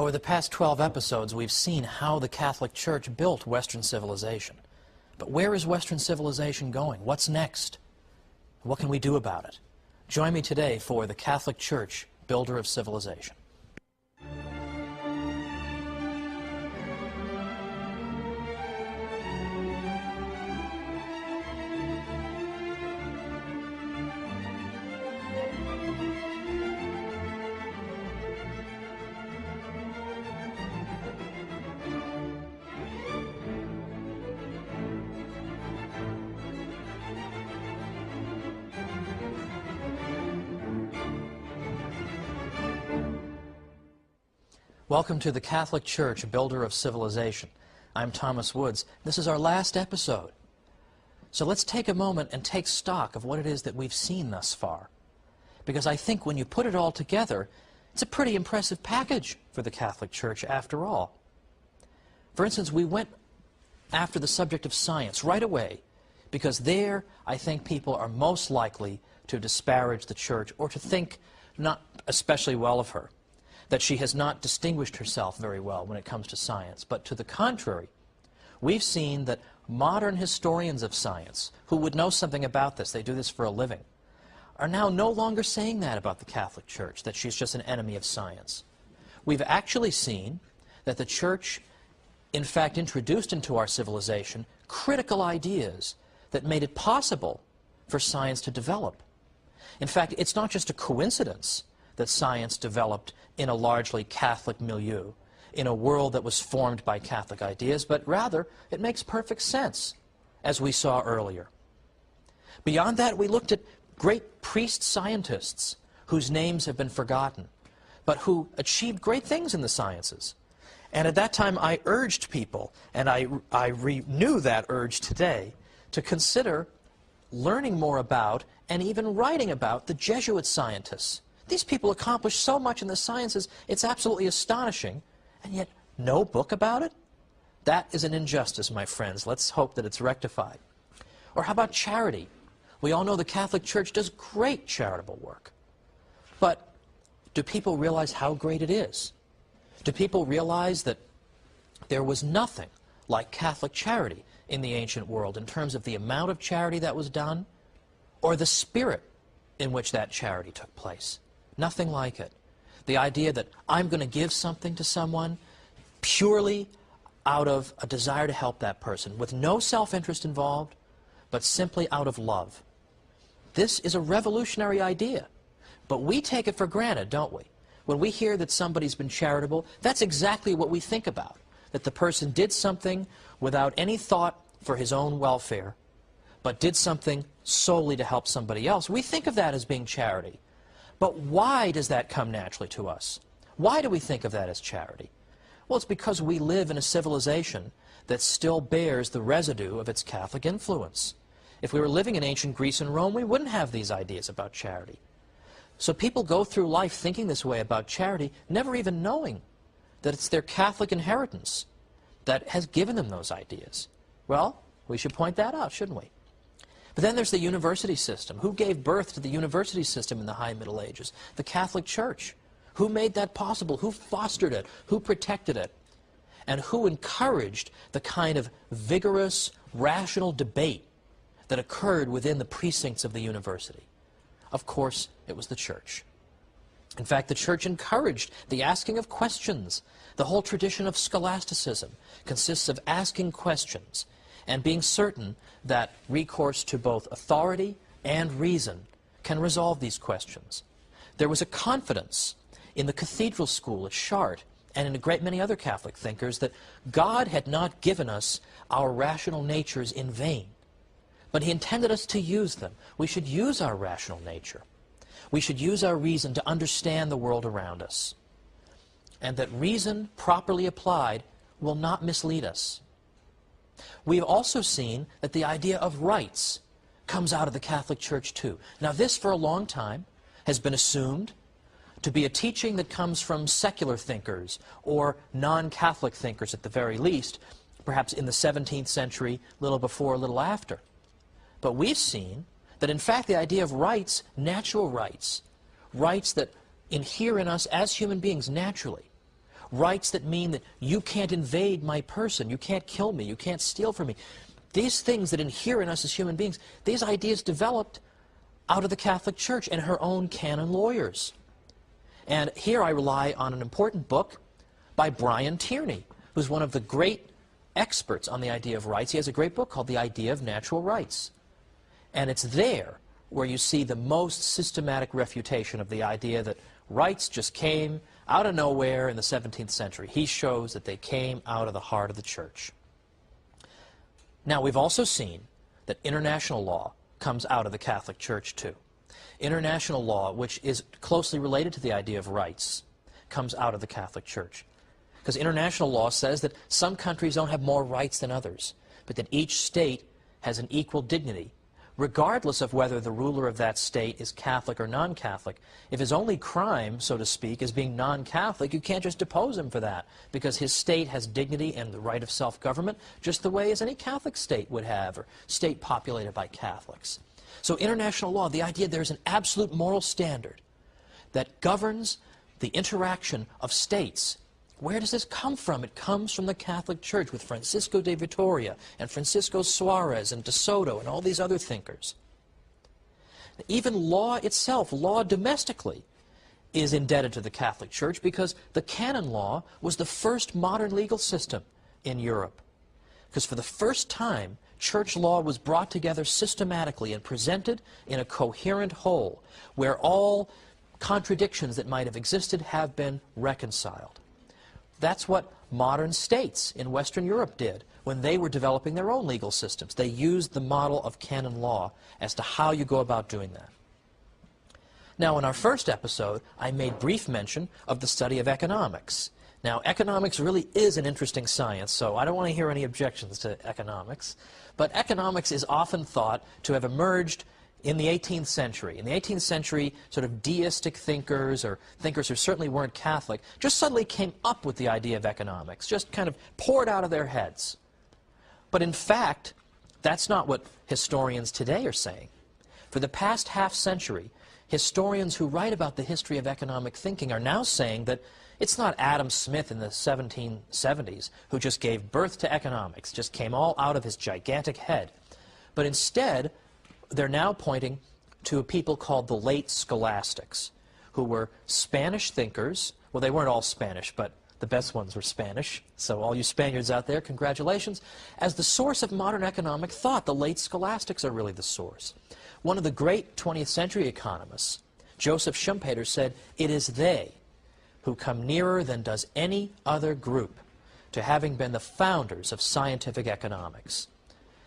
Over the past 12 episodes, we've seen how the Catholic Church built Western civilization. But where is Western civilization going? What's next? What can we do about it? Join me today for the Catholic Church, Builder of Civilization. Welcome to the Catholic Church, Builder of Civilization. I'm Thomas Woods. This is our last episode. So let's take a moment and take stock of what it is that we've seen thus far. Because I think when you put it all together, it's a pretty impressive package for the Catholic Church after all. For instance, we went after the subject of science right away, because there I think people are most likely to disparage the Church or to think not especially well of her, that she has not distinguished herself very well when it comes to science. But to the contrary, we've seen that modern historians of science, who would know something about this, they do this for a living, are now no longer saying that about the Catholic Church, that she's just an enemy of science. We've actually seen that the Church, in fact, introduced into our civilization critical ideas that made it possible for science to develop. In fact, it's not just a coincidence that science developed in a largely Catholic milieu, in a world that was formed by Catholic ideas, but rather it makes perfect sense, as we saw earlier. Beyond that, we looked at great priest scientists whose names have been forgotten, but who achieved great things in the sciences. And at that time I urged people, and I renew that urge today, to consider learning more about and even writing about the Jesuit scientists. These people accomplished so much in the sciences, it's absolutely astonishing, and yet no book about it? That is an injustice, my friends. Let's hope that it's rectified. Or how about charity? We all know the Catholic Church does great charitable work. But do people realize how great it is? Do people realize that there was nothing like Catholic charity in the ancient world in terms of the amount of charity that was done or the spirit in which that charity took place? Nothing like it. The idea that I'm going to give something to someone purely out of a desire to help that person, with no self-interest involved, but simply out of love. This is a revolutionary idea, but we take it for granted, don't we? When we hear that somebody's been charitable, that's exactly what we think about, that the person did something without any thought for his own welfare, but did something solely to help somebody else. We think of that as being charity. But why does that come naturally to us? Why do we think of that as charity? Well, it's because we live in a civilization that still bears the residue of its Catholic influence. If we were living in ancient Greece and Rome, we wouldn't have these ideas about charity. So people go through life thinking this way about charity, never even knowing that it's their Catholic inheritance that has given them those ideas. Well, we should point that out, shouldn't we? But then there's the university system. Who gave birth to the university system in the High Middle Ages? The Catholic Church. Who made that possible? Who fostered it? Who protected it? And who encouraged the kind of vigorous, rational debate that occurred within the precincts of the university? Of course, it was the Church. In fact, the Church encouraged the asking of questions. The whole tradition of scholasticism consists of asking questions and being certain that recourse to both authority and reason can resolve these questions. There was a confidence in the cathedral school at Chartres and in a great many other Catholic thinkers that God had not given us our rational natures in vain, but He intended us to use them. We should use our rational nature. We should use our reason to understand the world around us, and that reason properly applied will not mislead us. We've also seen that the idea of rights comes out of the Catholic Church too. Now this, for a long time, has been assumed to be a teaching that comes from secular thinkers or non-Catholic thinkers at the very least, perhaps in the 17th century, little before, little after. But we've seen that in fact the idea of rights, natural rights, rights that inhere in us as human beings naturally, rights that mean that you can't invade my person, you can't kill me, you can't steal from me. These things that inhere in us as human beings, these ideas developed out of the Catholic Church and her own canon lawyers. And here I rely on an important book by Brian Tierney, who's one of the great experts on the idea of rights. He has a great book called The Idea of Natural Rights. And it's there where you see the most systematic refutation of the idea that rights just came out of nowhere in the 17th century. He shows that they came out of the heart of the Church. Now, we've also seen that international law comes out of the Catholic Church, too. International law, which is closely related to the idea of rights, comes out of the Catholic Church. Because international law says that some countries don't have more rights than others, but that each state has an equal dignity, regardless of whether the ruler of that state is Catholic or non-Catholic. If his only crime, so to speak, is being non-Catholic, you can't just depose him for that, because his state has dignity and the right of self-government just the way as any Catholic state would have, or state populated by Catholics. So international law, the idea there's an absolute moral standard that governs the interaction of states. Where does this come from? It comes from the Catholic Church with Francisco de Vitoria and Francisco Suarez and de Soto and all these other thinkers. Even law itself, law domestically, is indebted to the Catholic Church because the canon law was the first modern legal system in Europe. Because for the first time, church law was brought together systematically and presented in a coherent whole, where all contradictions that might have existed have been reconciled. That's what modern states in Western Europe did when they were developing their own legal systems. They used the model of canon law as to how you go about doing that. Now, in our first episode, I made brief mention of the study of economics. Now, economics really is an interesting science, so I don't want to hear any objections to economics. But economics is often thought to have emerged in the 18th century. In the 18th century, sort of deistic thinkers, or thinkers who certainly weren't Catholic, just suddenly came up with the idea of economics, just kind of poured out of their heads. But in fact, that's not what historians today are saying. For the past half-century, historians who write about the history of economic thinking are now saying that it's not Adam Smith in the 1770s who just gave birth to economics, just came all out of his gigantic head. But instead, they're now pointing to a people called the late scholastics, who were Spanish thinkers. Well, they weren't all Spanish, but the best ones were Spanish. So all you Spaniards out there, congratulations. As the source of modern economic thought, the late scholastics are really the source. One of the great 20th century economists, Joseph Schumpeter, said, "It is they who come nearer than does any other group to having been the founders of scientific economics."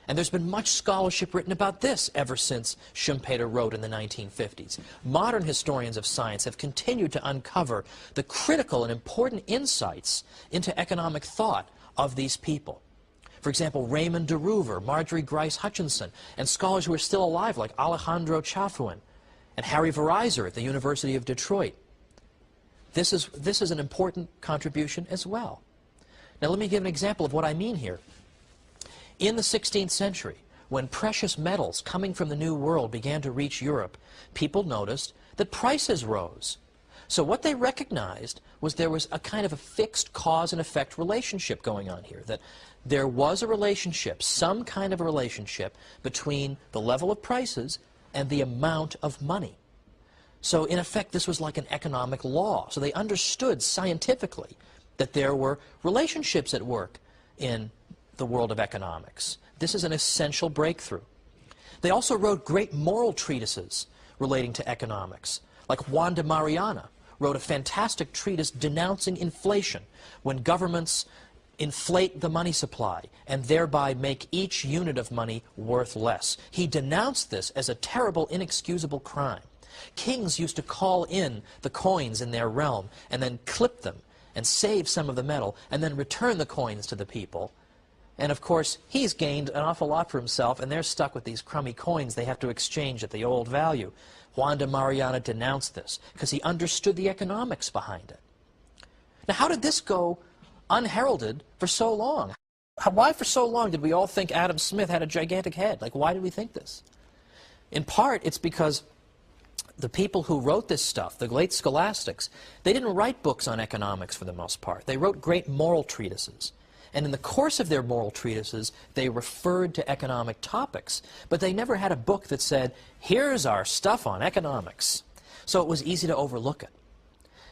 And there's been much scholarship written about this ever since Schumpeter wrote in the 1950s. Modern historians of science have continued to uncover the critical and important insights into economic thought of these people. For example, Raymond de Roover, Marjorie Grice Hutchinson, and scholars who are still alive like Alejandro Chafuin and Harry Verizar at the University of Detroit. This is an important contribution as well. Now let me give an example of what I mean here. In the 16th century, when precious metals coming from the New World began to reach Europe, people noticed that prices rose. So what they recognized was there was a kind of a fixed cause and effect relationship going on here, that there was a relationship, some kind of a relationship, between the level of prices and the amount of money. So in effect, this was like an economic law. So they understood scientifically that there were relationships at work in the world of economics. This is an essential breakthrough. They also wrote great moral treatises relating to economics, like Juan de Mariana wrote a fantastic treatise denouncing inflation, when governments inflate the money supply and thereby make each unit of money worth less. He denounced this as a terrible, inexcusable crime. Kings used to call in the coins in their realm and then clip them and save some of the metal and then return the coins to the people. And of course, he's gained an awful lot for himself, and they're stuck with these crummy coins they have to exchange at the old value. Juan de Mariana denounced this because he understood the economics behind it. Now, how did this go unheralded for so long? Why for so long did we all think Adam Smith had a gigantic head? Like, why did we think this? In part, it's because the people who wrote this stuff, the late scholastics, they didn't write books on economics for the most part. They wrote great moral treatises. And in the course of their moral treatises, they referred to economic topics. But they never had a book that said, here's our stuff on economics. So it was easy to overlook it.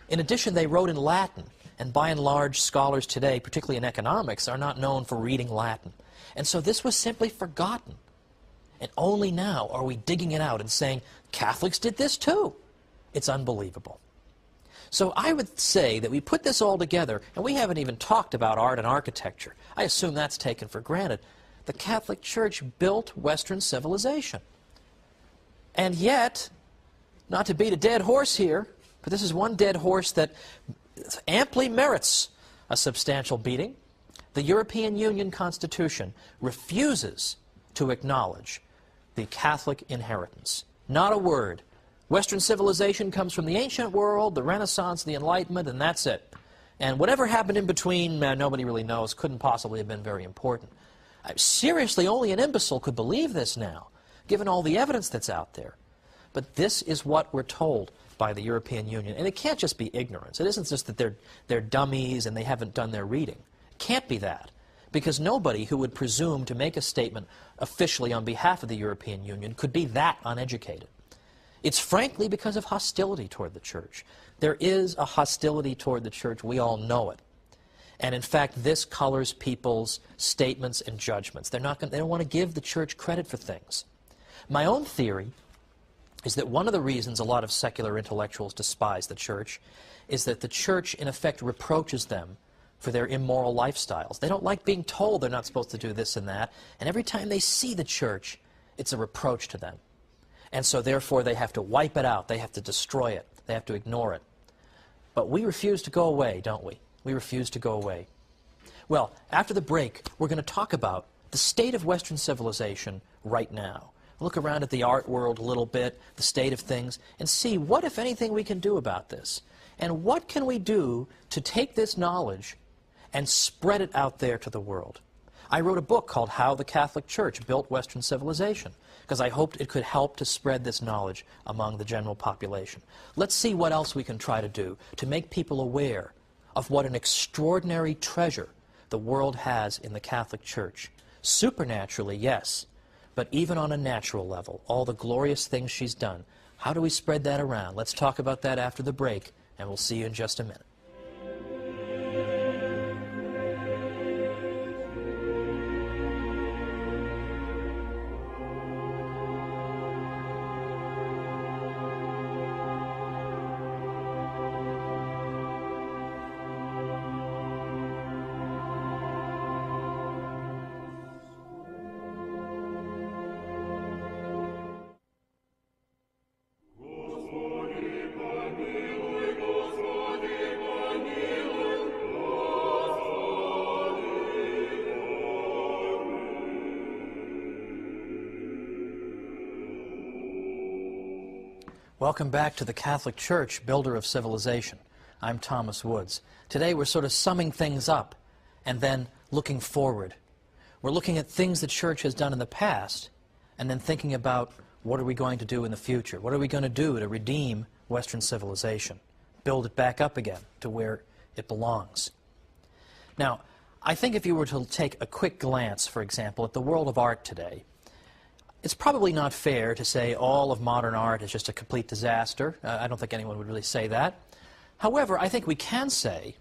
In addition, they wrote in Latin. And by and large, scholars today, particularly in economics, are not known for reading Latin. And so this was simply forgotten. And only now are we digging it out and saying, Catholics did this too. It's unbelievable. So I would say that we put this all together, and we haven't even talked about art and architecture. I assume that's taken for granted. The Catholic Church built Western civilization. And yet, not to beat a dead horse here, but this is one dead horse that amply merits a substantial beating. The European Union Constitution refuses to acknowledge the Catholic inheritance. Not a word. Western civilization comes from the ancient world, the Renaissance, the Enlightenment, and that's it. And whatever happened in between, nobody really knows, couldn't possibly have been very important. Seriously, only an imbecile could believe this now, given all the evidence that's out there. But this is what we're told by the European Union. And it can't just be ignorance. It isn't just that they're dummies and they haven't done their reading. It can't be that. Because nobody who would presume to make a statement officially on behalf of the European Union could be that uneducated. It's frankly because of hostility toward the Church. There is a hostility toward the Church. We all know it. And in fact, this colors people's statements and judgments. They don't want to give the Church credit for things. My own theory is that one of the reasons a lot of secular intellectuals despise the Church is that the Church, in effect, reproaches them for their immoral lifestyles. They don't like being told they're not supposed to do this and that, and every time they see the Church, it's a reproach to them. And so therefore they have to wipe it out, they have to destroy it, they have to ignore it. But we refuse to go away, don't we? We refuse to go away. Well, after the break, we're going to talk about the state of Western civilization right now. Look around at the art world a little bit, the state of things, and see what, if anything, we can do about this. And what can we do to take this knowledge and spread it out there to the world? I wrote a book called How the Catholic Church Built Western Civilization, because I hoped it could help to spread this knowledge among the general population. Let's see what else we can try to do to make people aware of what an extraordinary treasure the world has in the Catholic Church. Supernaturally, yes, but even on a natural level, all the glorious things she's done. How do we spread that around? Let's talk about that after the break, and we'll see you in just a minute. Welcome back to the Catholic Church, builder of civilization. I'm Thomas Woods. Today we're sort of summing things up and then looking forward. We're looking at things the Church has done in the past and then thinking about what are we going to do in the future? What are we going to do to redeem Western civilization? Build it back up again to where it belongs. Now, I think if you were to take a quick glance, for example, at the world of art today, it's probably not fair to say all of modern art is just a complete disaster. I don't think anyone would really say that. However, I think we can say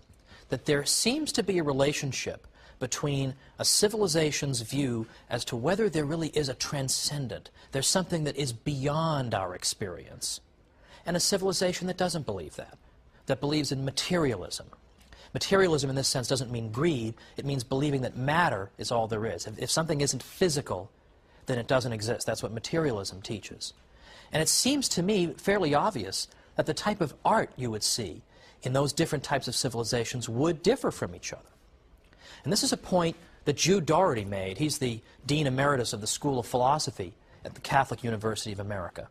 that there seems to be a relationship between a civilization's view as to whether there really is a transcendent, there's something that is beyond our experience, and a civilization that doesn't believe that believes in materialism. Materialism in this sense doesn't mean greed, it means believing that matter is all there is. If something isn't physical, then it doesn't exist. That's what materialism teaches. And it seems to me fairly obvious that the type of art you would see in those different types of civilizations would differ from each other. And this is a point that Jude Doherty made. He's the Dean Emeritus of the School of Philosophy at the Catholic University of America.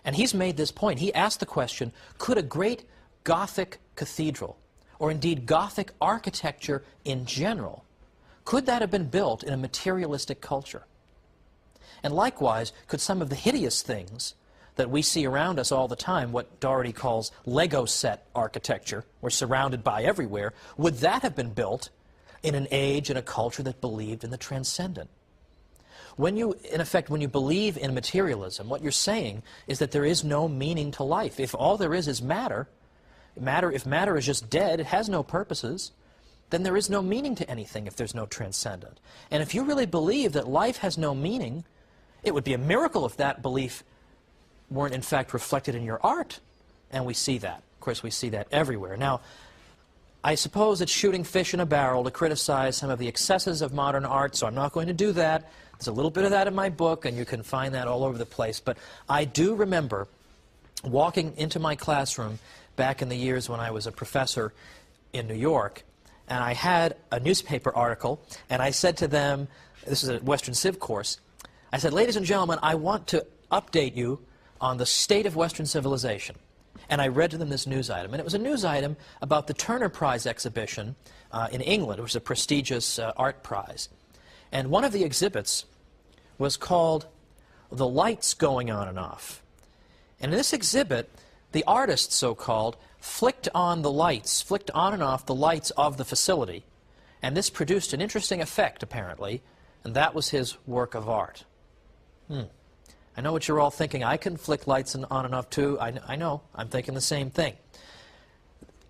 And he's made this point. He asked the question, could a great Gothic cathedral, or indeed Gothic architecture in general, could that have been built in a materialistic culture? And likewise, could some of the hideous things that we see around us all the time, what Doherty calls Lego set architecture, we're surrounded by everywhere, would that have been built in an age and a culture that believed in the transcendent? When you, in effect, when you believe in materialism, what you're saying is that there is no meaning to life. If all there is matter, if matter is just dead, it has no purposes, then there is no meaning to anything if there's no transcendent. And if you really believe that life has no meaning, it would be a miracle if that belief weren't in fact reflected in your art. And we see that. Of course, we see that everywhere. Now, I suppose it's shooting fish in a barrel to criticize some of the excesses of modern art, so I'm not going to do that. There's a little bit of that in my book, and you can find that all over the place. But I do remember walking into my classroom back in the years when I was a professor in New York, and I had a newspaper article, and I said to them, this is a Western Civ course, I said, ladies and gentlemen, I want to update you on the state of Western civilization. And I read to them this news item. And it was a news item about the Turner Prize exhibition in England. It was a prestigious art prize. And one of the exhibits was called The Lights Going On and Off. And in this exhibit, the artist, so-called, flicked on and off the lights of the facility. And this produced an interesting effect, apparently. And that was his work of art. I know what you're all thinking. I can flick lights on and off too. I know. I'm thinking the same thing.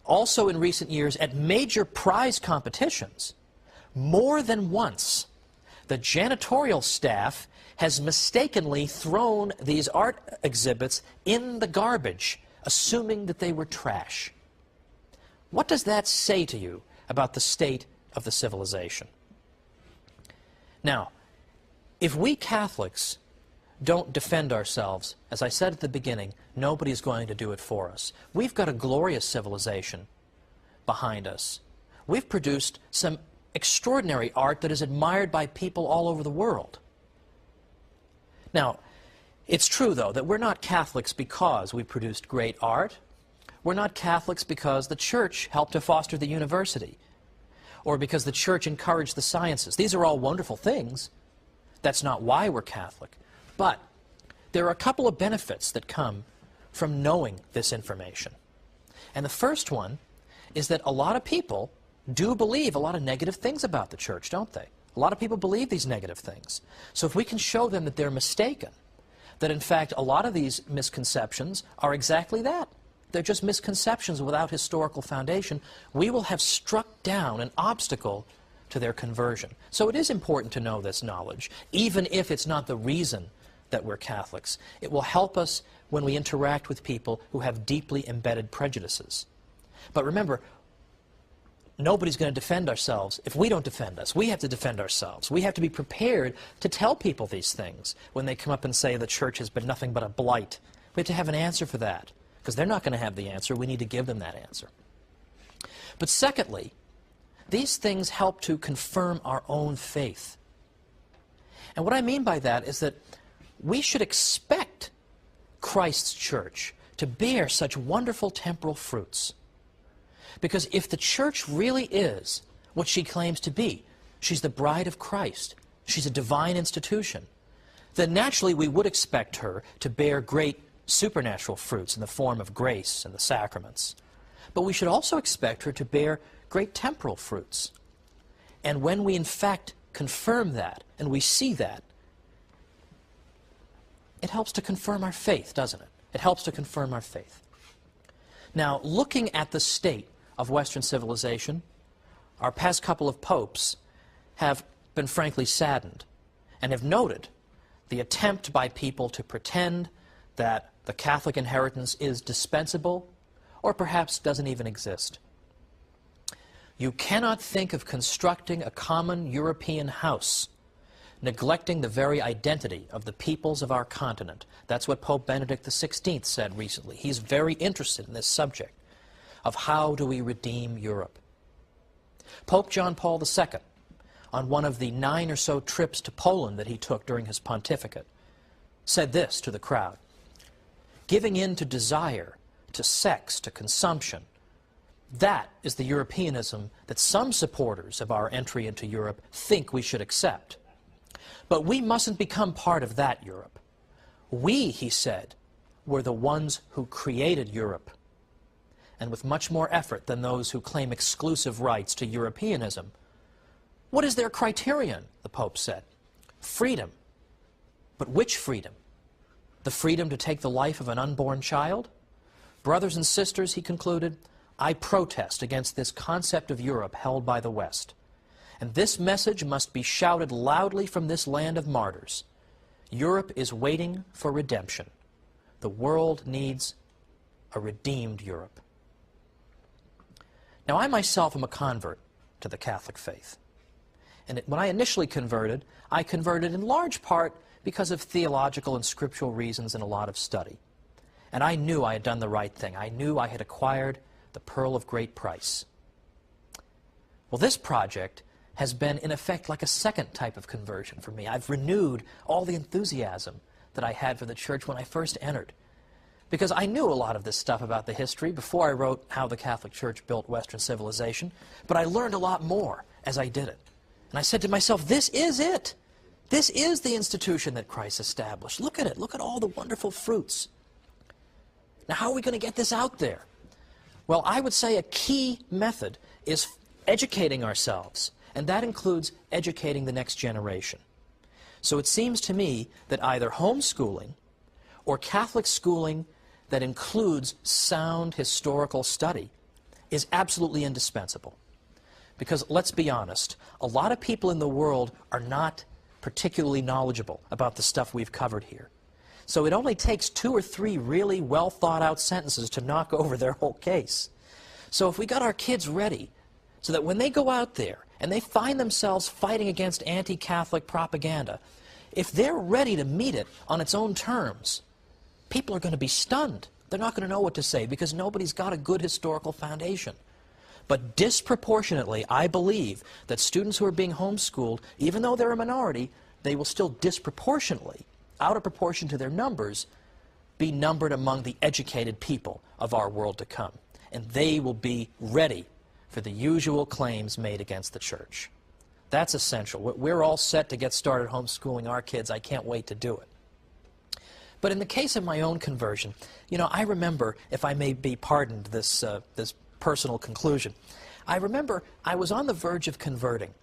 Also in recent years, at major prize competitions, more than once, the janitorial staff has mistakenly thrown these art exhibits in the garbage, assuming that they were trash. What does that say to you about the state of the civilization? Now, if we Catholics don't defend ourselves, as I said at the beginning, nobody's going to do it for us. We've got a glorious civilization behind us. We've produced some extraordinary art that is admired by people all over the world. Now, it's true, though, that we're not Catholics because we produced great art. We're not Catholics because the Church helped to foster the university, or because the Church encouraged the sciences. These are all wonderful things. That's not why we're Catholic. But there are a couple of benefits that come from knowing this information. And the first one is that a lot of people do believe a lot of negative things about the Church, don't they? A lot of people believe these negative things. So if we can show them that they're mistaken, that in fact a lot of these misconceptions are exactly that. They're just misconceptions without historical foundation, we will have struck down an obstacle to their conversion. So it is important to know this knowledge, even if it's not the reason that we're Catholics. It will help us when we interact with people who have deeply embedded prejudices. But remember, nobody's going to defend ourselves if we don't defend us. We have to defend ourselves. We have to be prepared to tell people these things when they come up and say the Church has been nothing but a blight. We have to have an answer for that, because they're not going to have the answer. We need to give them that answer. But secondly, these things help to confirm our own faith. And what I mean by that is that we should expect Christ's Church to bear such wonderful temporal fruits. Because if the Church really is what she claims to be, she's the bride of Christ, she's a divine institution, then naturally we would expect her to bear great supernatural fruits in the form of grace and the sacraments. But we should also expect her to bear great temporal fruits. And when we in fact confirm that, and we see that, it helps to confirm our faith, doesn't it? It helps to confirm our faith. Now, looking at the state of Western civilization, our past couple of popes have been frankly saddened and have noted the attempt by people to pretend that the Catholic inheritance is dispensable or perhaps doesn't even exist. You cannot think of constructing a common European house neglecting the very identity of the peoples of our continent. That's what Pope Benedict XVI said recently. He's very interested in this subject of how do we redeem Europe. Pope John Paul II, on one of the 9 or so trips to Poland that he took during his pontificate, said this to the crowd: giving in to desire, to sex, to consumption, that is the Europeanism that some supporters of our entry into Europe think we should accept. But we mustn't become part of that Europe. We, he said, were the ones who created Europe, and with much more effort than those who claim exclusive rights to Europeanism. What is their criterion, the Pope said? Freedom. But which freedom? The freedom to take the life of an unborn child? Brothers and sisters, he concluded, I protest against this concept of Europe held by the West. And this message must be shouted loudly from this land of martyrs. Europe is waiting for redemption. The world needs a redeemed Europe. Now, I myself am a convert to the Catholic faith. And when I initially converted, I converted in large part because of theological and scriptural reasons and a lot of study. And I knew I had done the right thing. I knew I had acquired the pearl of great price. Well, this project has been, in effect, like a second type of conversion for me. I've renewed all the enthusiasm that I had for the church when I first entered. Because I knew a lot of this stuff about the history before I wrote How the Catholic Church Built Western Civilization, but I learned a lot more as I did it. And I said to myself, this is it. This is the institution that Christ established. Look at it. Look at all the wonderful fruits. Now, how are we going to get this out there? Well, I would say a key method is educating ourselves, and that includes educating the next generation. So it seems to me that either homeschooling or Catholic schooling that includes sound historical study is absolutely indispensable. Because let's be honest, a lot of people in the world are not particularly knowledgeable about the stuff we've covered here. So it only takes 2 or 3 really well thought out sentences to knock over their whole case. So if we got our kids ready so that when they go out there and they find themselves fighting against anti-Catholic propaganda, if they're ready to meet it on its own terms, people are going to be stunned. They're not going to know what to say because nobody's got a good historical foundation. But disproportionately, I believe that students who are being homeschooled, even though they're a minority, they will still disproportionately, out of proportion to their numbers, be numbered among the educated people of our world to come. And they will be ready for the usual claims made against the church. That's essential. We're all set to get started homeschooling our kids. I can't wait to do it. But in the case of my own conversion, you know, I remember, if I may be pardoned this personal conclusion, I remember I was on the verge of converting.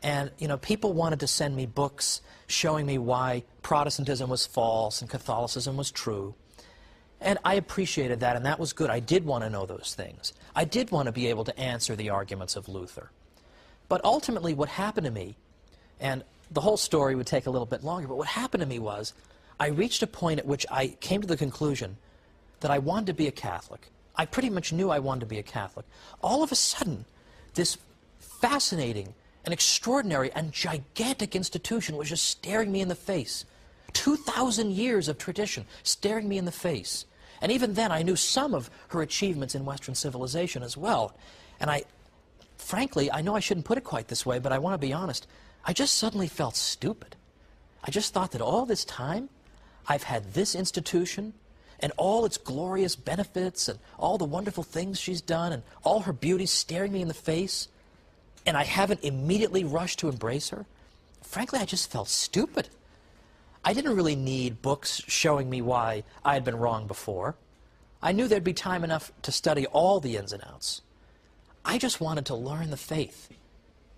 And, you know, people wanted to send me books showing me why Protestantism was false and Catholicism was true. And I appreciated that, and that was good. I did want to know those things. I did want to be able to answer the arguments of Luther. But ultimately what happened to me, and the whole story would take a little bit longer, but what happened to me was I reached a point at which I came to the conclusion that I wanted to be a Catholic. I pretty much knew I wanted to be a Catholic. All of a sudden, this fascinating and extraordinary and gigantic institution was just staring me in the face. 2,000 years of tradition staring me in the face. And even then, I knew some of her achievements in Western civilization as well. And frankly, I know I shouldn't put it quite this way, but I want to be honest, I just suddenly felt stupid. I just thought that all this time, I've had this institution and all its glorious benefits and all the wonderful things she's done and all her beauty staring me in the face, and I haven't immediately rushed to embrace her. Frankly, I just felt stupid. I didn't really need books showing me why I had been wrong before. I knew there'd be time enough to study all the ins and outs. I just wanted to learn the faith.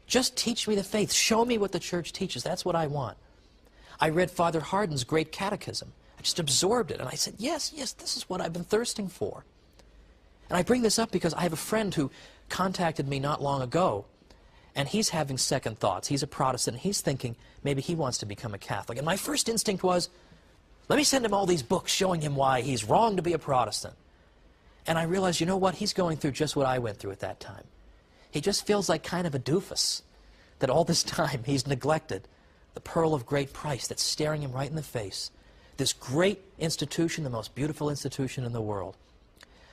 Just teach me the faith. Show me what the church teaches. That's what I want. I read Father Hardon's Great Catechism. I just absorbed it, and I said, yes, this is what I've been thirsting for. And I bring this up because I have a friend who contacted me not long ago, and he's having second thoughts. He's a Protestant, and he's thinking maybe he wants to become a Catholic. And my first instinct was, let me send him all these books showing him why he's wrong to be a Protestant. And I realized, you know what, he's going through just what I went through at that time. He just feels like kind of a doofus, that all this time he's neglected the pearl of great price that's staring him right in the face. This great institution, the most beautiful institution in the world.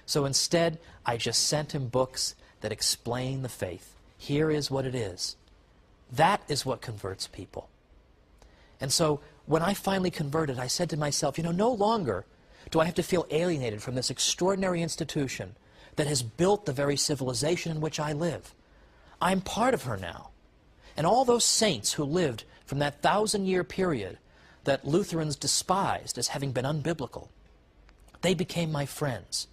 So instead, I just sent him books that explain the faith. Here is what it is. That is what converts people. And so when I finally converted, I said to myself, you know, no longer do I have to feel alienated from this extraordinary institution that has built the very civilization in which I live. I'm part of her now. And all those saints who lived from that 1,000-year period that Lutherans despised as having been unbiblical, They became my friends.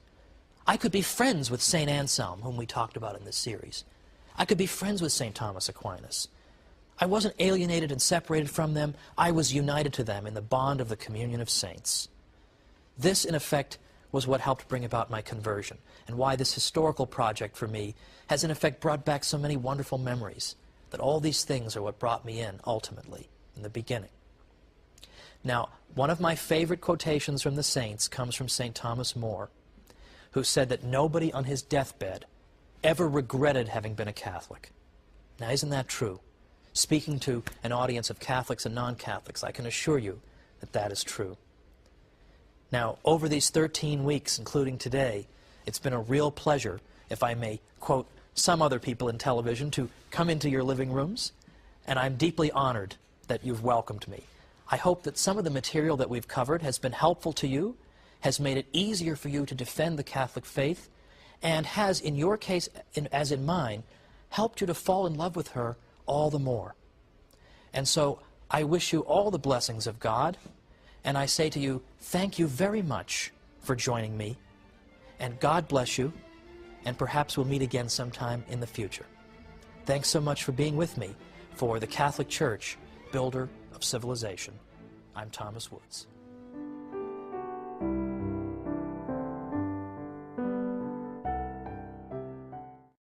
I could be friends with St. Anselm, whom we talked about in this series. I could be friends with St. Thomas Aquinas. I wasn't alienated and separated from them. I was united to them in the bond of the communion of saints. This, in effect, was what helped bring about my conversion, and why this historical project for me has in effect brought back so many wonderful memories, that all these things are what brought me in, ultimately, in the beginning. Now, one of my favorite quotations from the saints comes from St. Thomas More, who said that nobody on his deathbed ever regretted having been a Catholic. Now, isn't that true? Speaking to an audience of Catholics and non-Catholics, I can assure you that that is true. Now, over these 13 weeks, including today, it's been a real pleasure, if I may quote some other people in television, to come into your living rooms, and I'm deeply honored that you've welcomed me. I hope that some of the material that we've covered has been helpful to you, has made it easier for you to defend the Catholic faith, and has, in your case, as in mine, helped you to fall in love with her all the more. And so I wish you all the blessings of God, and I say to you, thank you very much for joining me, and God bless you, and perhaps we'll meet again sometime in the future. Thanks so much for being with me for the Catholic Church, Builder of Civilization. I'm Thomas Woods.